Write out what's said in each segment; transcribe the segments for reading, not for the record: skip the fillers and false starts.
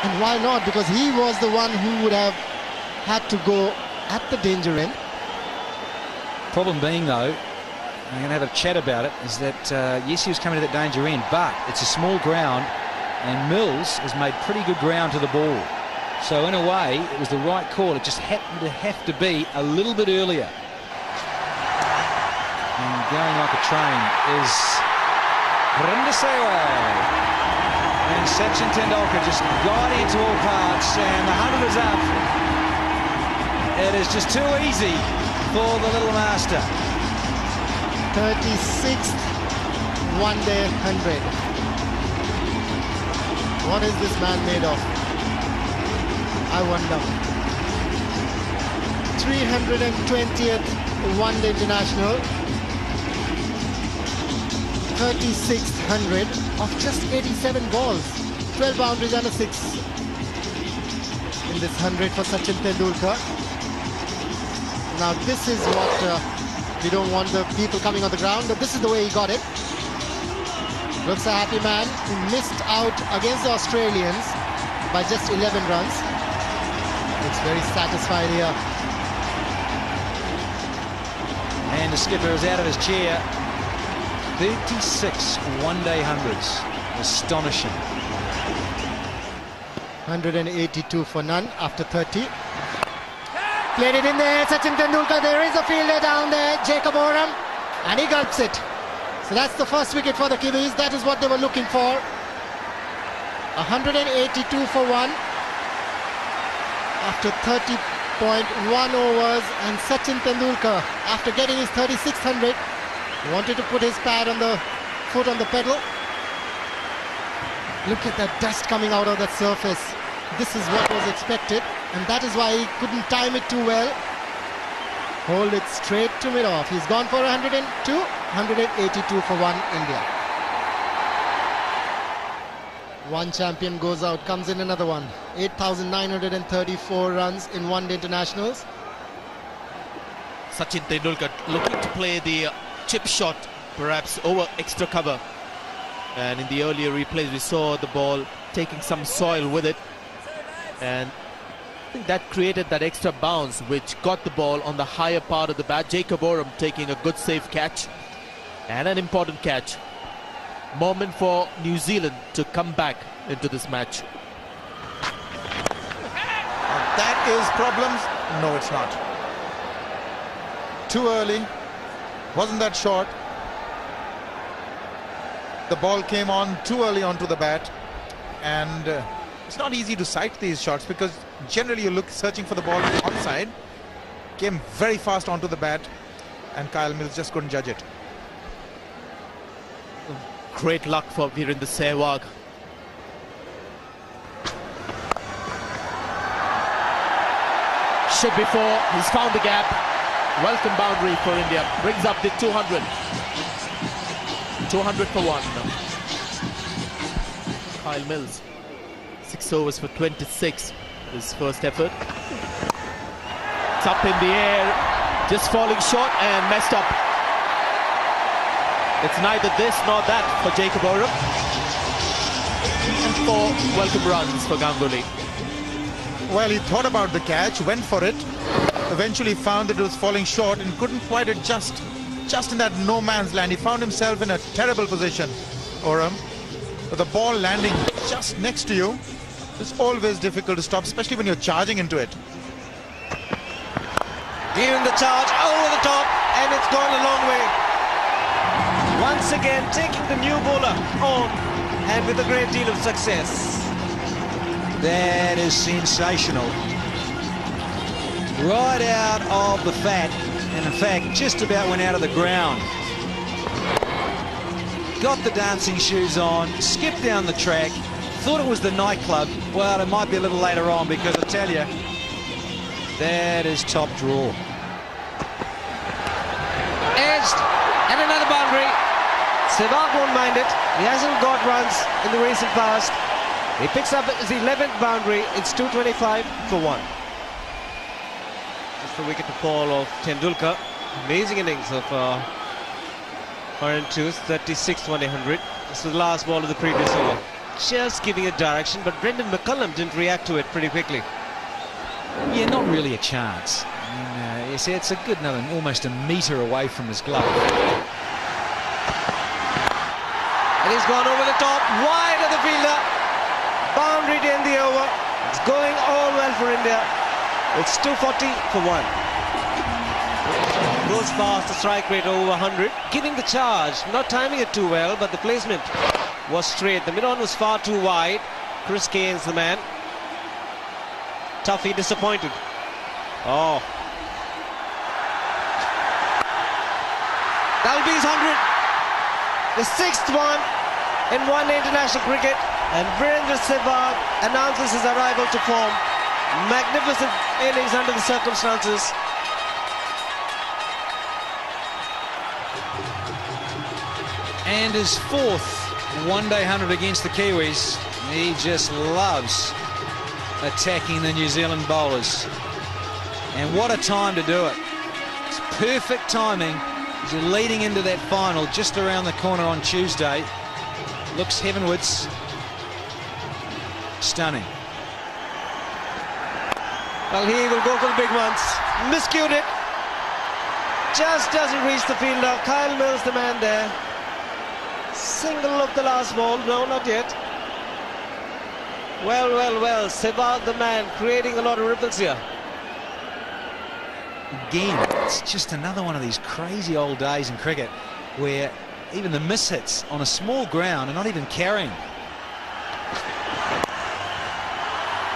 And why not? Because he was the one who would have had to go at the danger end. Problem being, though, I'm going to have a chat about it, is that yes, he was coming to that danger end, but it's a small ground and Mills has made pretty good ground to the ball. So in a way, it was the right call. It just happened to have to be a little bit earlier. And going like a train is Virendar Sehwag. And Sachin Tendulkar just guiding into all parts, and the 100 is up. It is just too easy for the little master. 36th one-day 100. What is this man made of? I wonder. 320th one-day international. 36th 100 of just 87 balls. 12 boundaries and a 6. In this 100 for Sachin Tendulkar. Now this is what we don't want the people coming on the ground, but this is the way he got it. Looks a happy man who missed out against the Australians by just 11 runs. Looks very satisfied here. And the skipper is out of his chair. 36 one-day 100s. Astonishing. 182 for none after 30. Played it in there, Sachin Tendulkar. There is a fielder down there, Jacob Oram, and he gulps it. So that's the first wicket for the Kiwis. That is what they were looking for. 182 for 1 after 30.1 overs, and Sachin Tendulkar, after getting his 36th 100, wanted to put his foot on the pedal. Look at that dust coming out of that surface. This is what was expected, and that is why he couldn't time it too well. Hold it straight to mid-off. He's gone for 102, 182 for 1 India. One champion goes out, comes in another one. 8,934 runs in one-day internationals. Sachin Tendulkar looking to play the chip shot, perhaps over extra cover. And in the earlier replays, we saw the ball taking some soil with it. And I think that created that extra bounce, which got the ball on the higher part of the bat. Jacob Oram taking a good safe catch, and an important catch. Moment for New Zealand to come back into this match. That is problems? No, it's not. Too early. Wasn't that short? The ball came on too early onto the bat, and it's not easy to sight these shots because generally you look searching for the ball onside. Came very fast onto the bat, and Kyle Mills just couldn't judge it. Great luck for Virendar Sehwag. Should be 4. He's found the gap. Welcome boundary for India. Brings up the 200. 200 for 1. Kyle Mills. 6 overs for 26. His first effort. It's up in the air. Just falling short and messed up. It's neither this nor that for Jacob Oram. And 4 welcome runs for Ganguly. Well, he thought about the catch, went for it, eventually found that it was falling short and couldn't quite adjust. Just in that no man's land, he found himself in a terrible position, Oram. With the ball landing just next to you, it's always difficult to stop, especially when you're charging into it. Giving the charge over the top, and it's gone a long way. Once again, taking the new bowler on, and with a great deal of success. That is sensational. Right out of the fat, and in fact just about went out of the ground. Got the dancing shoes on, skipped down the track, thought it was the nightclub. Well, it might be a little later on, because I tell you, that is top draw. Edged, and another boundary. Sehwag won't mind it. He hasn't got runs in the recent past. He picks up his 11th boundary. It's 225 for 1. Just the wicket to fall of Tendulkar. Amazing innings of 102, 36th 100. This was the last ball of the previous over. just giving a direction, but Brendan McCullum didn't react to it pretty quickly. Yeah, not really a chance. I mean, you see, it's a good another, almost a metre away from his glove. And he's gone over the top, wide of the fielder. Boundary to end the over. It's going all well for India. It's 240 for 1. Goes past the strike rate over 100. Giving the charge, not timing it too well, but the placement was straight. The mid-on was far too wide. Chris Kane's the man. Tuffy disappointed. Oh. That'll be his 100. The 6th one in one-day international cricket. And Virendar Sehwag announces his arrival to form. Magnificent innings under the circumstances. And his 4th one-day 100 against the Kiwis. He just loves attacking the New Zealand bowlers. And what a time to do it. It's perfect timing as you're leading into that final just around the corner on Tuesday. Looks heavenwards. Stunning. Well, he will go for the big ones. Miscued it. Just doesn't reach the fielder. Kyle Mills, the man there. Single of the last ball. No, not yet. Well, well, well. Sehwag, the man, creating a lot of ripples here. Again, it's just another one of these crazy old days in cricket where even the mishits on a small ground are not even carrying.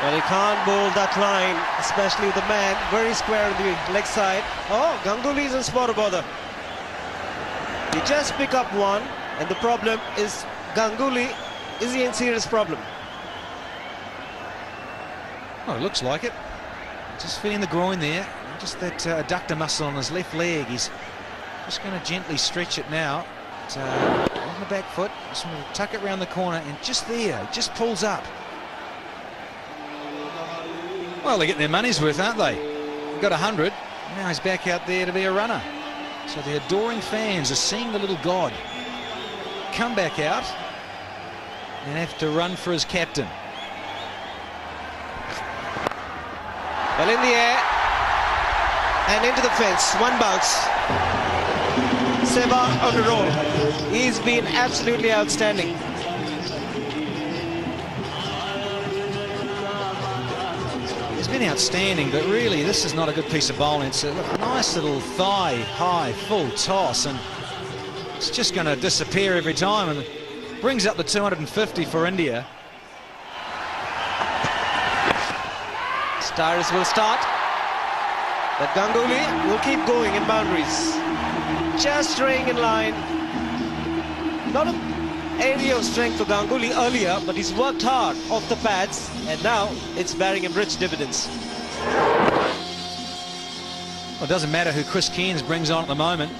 Well, he can't bowl that line, especially with the man very square on the leg side. Oh, Ganguly's in spot of bother. He just pick up one, and the problem is Ganguly. Is he in serious problem? Oh, it looks like it. Just feeling the groin there. Just that adductor muscle on his left leg. He's just going to gently stretch it now. On the back foot. Just going to tuck it round the corner, and just there, just pulls up. Well, they're getting their money's worth, aren't they? They've got 100. Now he's back out there to be a runner. So the adoring fans are seeing the little god come back out and have to run for his captain. Well, in the air and into the fence. One bounce. Sehwag on the roll. He's been absolutely outstanding. He's been outstanding, but really this is not a good piece of bowling. It's a nice little thigh-high full toss, and it's just going to disappear every time, and brings up the 250 for India. Stars will start, but Ganguly will keep going in boundaries. Just staying in line. Not an area of strength for Ganguly earlier, but he's worked hard off the pads, and now it's bearing him rich dividends. Well, it doesn't matter who Chris Cairns brings on at the moment.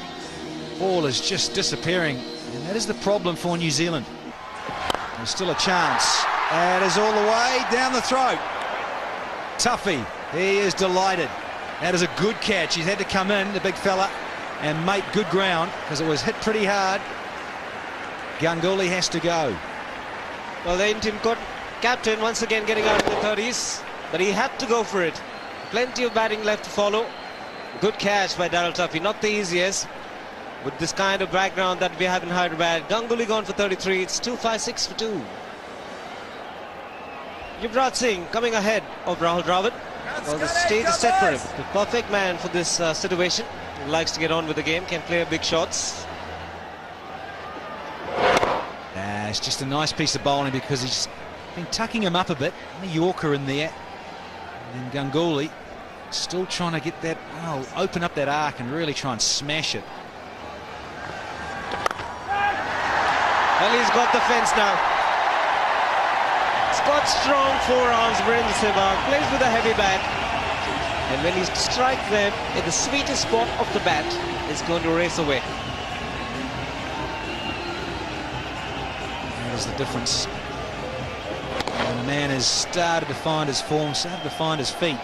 Ball is just disappearing, and that is the problem for New Zealand. There's still a chance. That is all the way down the throat. Tuffy, he is delighted. That is a good catch. He's had to come in, the big fella, and make good ground because it was hit pretty hard. Ganguly has to go. Well, the Indian captain once again getting out in the 30s, but he had to go for it. Plenty of batting left to follow. Good catch by Darryl Tuffy, not the easiest with this kind of background that we have in Hyderabad. Ganguly gone for 33. It's 256 for 2. Yuvraj Singh coming ahead of Rahul Dravid. Well, the stage is set for him. The perfect man for this situation. He likes to get on with the game, can play big shots. It's just a nice piece of bowling because he's been tucking him up a bit. And a Yorker in there. And then Ganguly still trying to get that, open up that arc and really try and smash it. Well, he's got the fence now. He's got strong forearms. Virendar Sehwag plays with a heavy bat, and when he strikes them in the sweetest spot of the bat, it's going to race away. That is the difference. And the man has started to find his form, started to find his feet.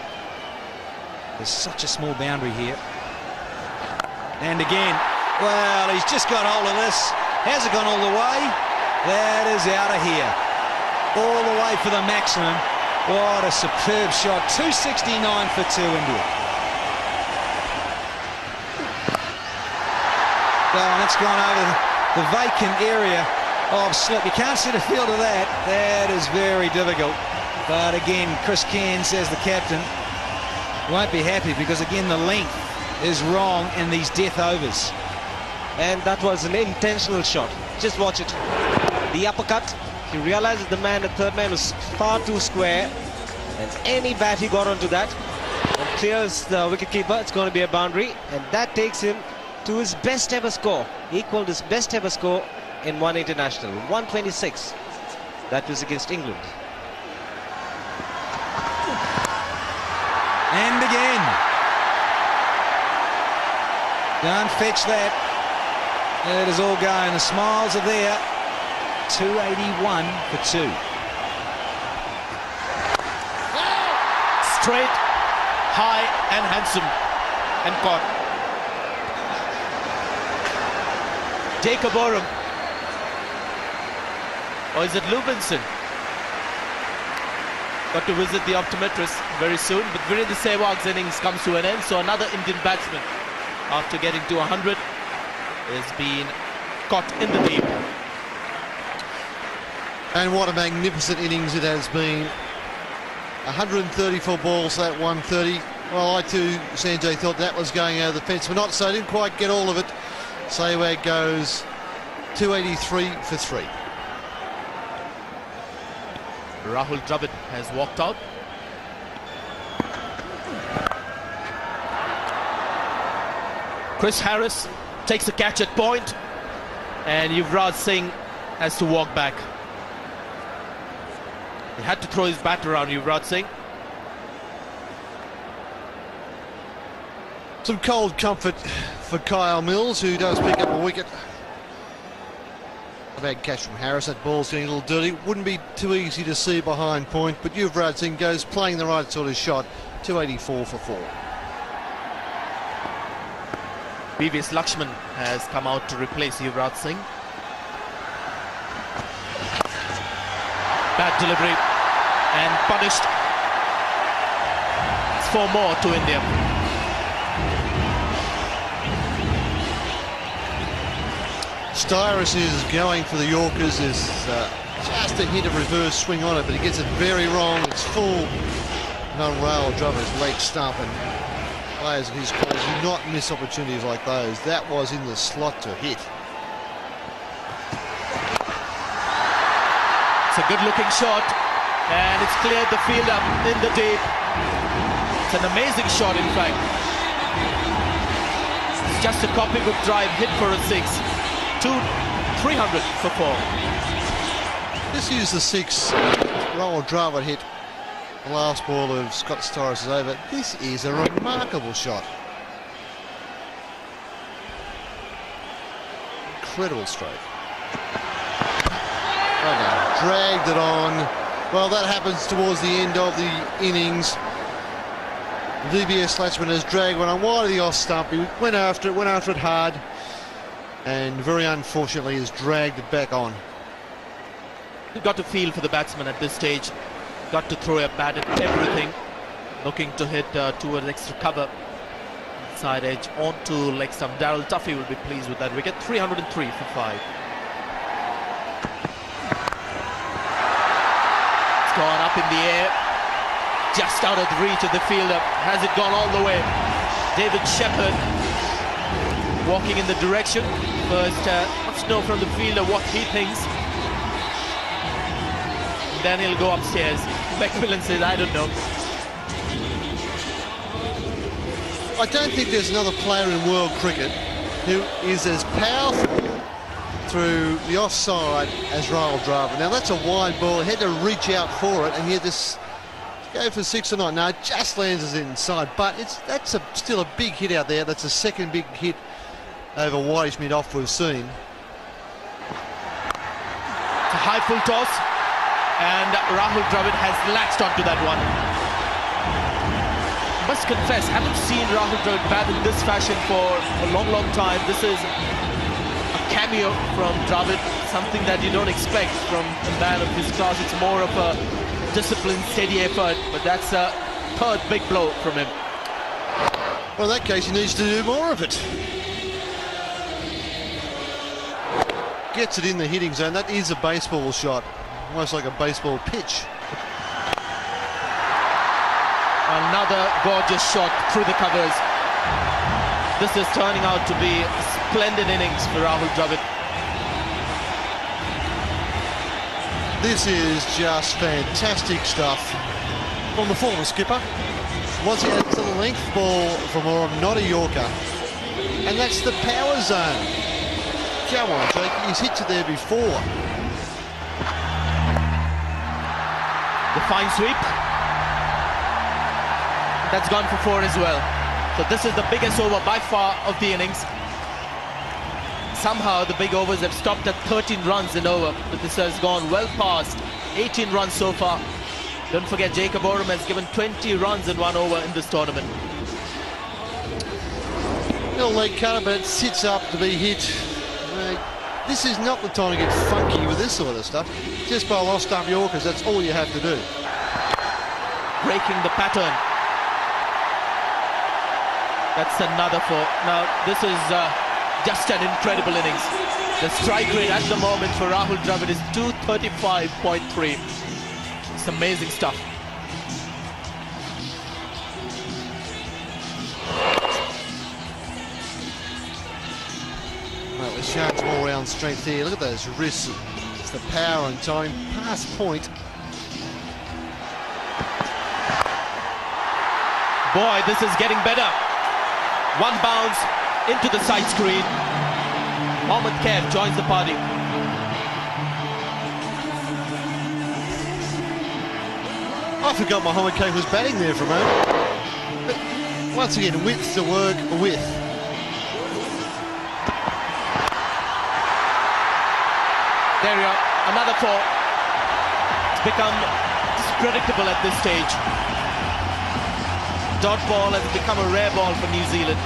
There's such a small boundary here. And again, well, he's just got hold of this. Has it gone all the way? That is out of here. all the way for the maximum. What a superb shot. 269 for 2 India. Well, and it's gone over the vacant area of slip. You can't see the field of that. That is very difficult. But again, Chris Cairns, as the captain, won't be happy because, again, the length is wrong in these death overs. And that was an intentional shot. Just watch it. The uppercut. He realizes the third man was far too square. And any bat he got onto that and clears the wicketkeeper, it's going to be a boundary. And that takes him to his best ever score. He equaled his best ever score in one international. 126. That was against England. And again. Don't fetch that. It is all going. The smiles are there. 281 for 2. Straight, high and handsome, and caught. Jacob Oram. Or is it Lubinson? Got to visit the optometrist very soon. But Virendar Sehwag's innings comes to an end. So another Indian batsman, after getting to 100, is being caught in the deep. And what a magnificent innings it has been. 134 balls, that 130. Well, I too, Sanjay, thought that was going over the fence, but not so. Didn't quite get all of it. Sehwag goes 283 for 3. Rahul Dravid has walked out. Chris Harris takes a catch at point, and Yuvraj Singh has to walk back. He had to throw his bat around, Yuvraj Singh. Some cold comfort for Kyle Mills, who does pick up a wicket. A bad catch from Harris. That ball's getting a little dirty. Wouldn't be too easy to see behind point, but Yuvraj Singh goes playing the right sort of shot. 284 for 4. BVS Lakshman has come out to replace Yuvraj Singh. Bad delivery and punished. It's 4 more to India. Styrus is going for the Yorkers. There's just a hit of reverse swing on it, but he gets it very wrong. It's full. Non-rail Dravid's leg stump, and players of his quality do not miss opportunities like those. That was in the slot to hit. It's a good-looking shot, and it's cleared the field up in the deep. It's an amazing shot, in fact. It's just a copybook drive hit for a 6. 300 for 4. This is the 6 Rahul Dravid hit. The last ball of Scott Styrus is over. This is a remarkable shot. Incredible stroke. Okay, dragged it on. Well, that happens towards the end of the innings. VBS Latchman has dragged one on wide of the off stump. He went after it hard, and very unfortunately has dragged it back on. You've got to feel for the batsman at this stage. Got to throw a bat at everything. Looking to hit towards extra cover. Side edge onto leg stump. Darryl Tuffy will be pleased with that wicket. 303 for 5. It's gone up in the air. Just out of the reach of the fielder. Has it gone all the way? David Shepherd walking in the direction. First, wants to know from the fielder what he thinks. Then he'll go upstairs. Macmillan says, I don't know. I don't think there's another player in world cricket who is as powerful through the offside as Rahul Dravid. Now that's a wide ball. He had to reach out for it, and yet this go for 6 or not. No, it just lands us inside, but that's still a big hit out there. That's the second big hit over whitish mid-off we've seen. It's a high full toss, and Rahul Dravid has latched onto that one. Must confess, haven't seen Rahul Dravid bat in this fashion for a long time. This is a cameo from Dravid, something that you don't expect from a man of his class. It's more of a disciplined, steady effort, but that's a third big blow from him. Well, in that case, he needs to do more of it. Gets it in the hitting zone. That is a baseball shot, almost like a baseball pitch. Another gorgeous shot through the covers. This is turning out to be a splendid innings for Rahul Dravid. This is just fantastic stuff from the former skipper. Once again, it's a length ball from Mohammad, not a Yorker. And that's the power zone. Come on, Jake, he's hit you there before. The fine sweep. That's gone for 4 as well. So this is the biggest over by far of the innings. Somehow the big overs have stopped at 13 runs and over, but this has gone well past 18 runs so far. Don't forget, Jacob Oram has given 20 runs in 1 over in this tournament. Little leg cutter, but it sits up to be hit. This is not the time to get funky with this sort of stuff. Just by lost stump Yorkers, that's all you have to do. Breaking the pattern. That's another 4. Now, this is just an incredible innings. The strike rate at the moment for Rahul Dravid is 235.3. It's amazing stuff. Well, we're showing some all-round strength here. Look at those wrists. It's the power and time past point. Boy, this is getting better. 1 bounce into the side screen. Mohammad joins the party. I forgot Mohammad was batting there for a moment. But once again, width to work with. There you are, another 4. It's become predictable at this stage. Dot ball has become a rare ball for New Zealand.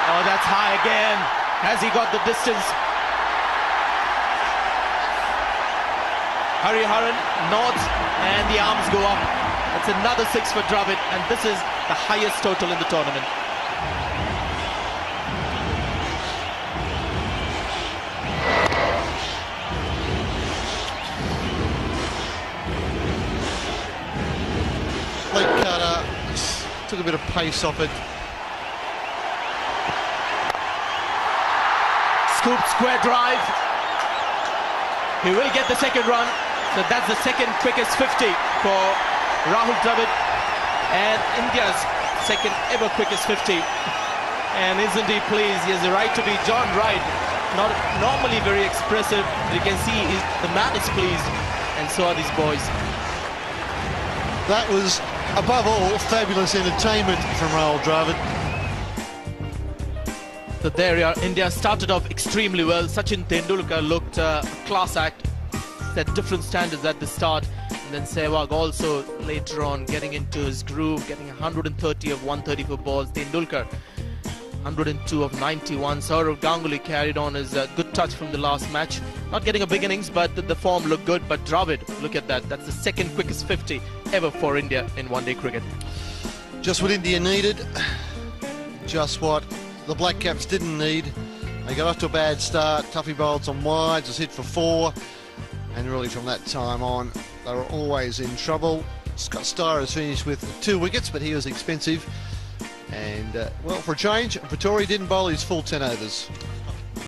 Oh, that's high again. Has he got the distance? Hari Haran nods and the arms go up. That's another 6 for Dravid, and this is the highest total in the tournament. Leg cutter, took a bit of pace off it. Scoop square drive. He will get the second run. So that's the second quickest 50 for Rahul Dravid, and India's second ever quickest 50. And isn't he pleased? He has the right to be John Wright. Not normally very expressive, but you can see the man is pleased, and so are these boys. That was, above all, fabulous entertainment from Rahul Dravid. So there you are. India started off extremely well. Sachin Tendulkar looked a class act. Set different standards at the start, and then Sehwag also later on getting into his groove, getting 130 of 134 balls. Tendulkar 102 of 91. Saurav Ganguly carried on his good touch from the last match. Not getting a big innings, but the form looked good. But Dravid, look at that. That's the second quickest 50 ever for India in one-day cricket. Just what India needed. Just what the Black Caps didn't need. They got off to a bad start. Tuffy bowled some wides, was hit for 4. And really from that time on, they were always in trouble. Scott Steyer has finished with 2 wickets, but he was expensive. And, well, for a change, Pretoria didn't bowl his full 10 overs.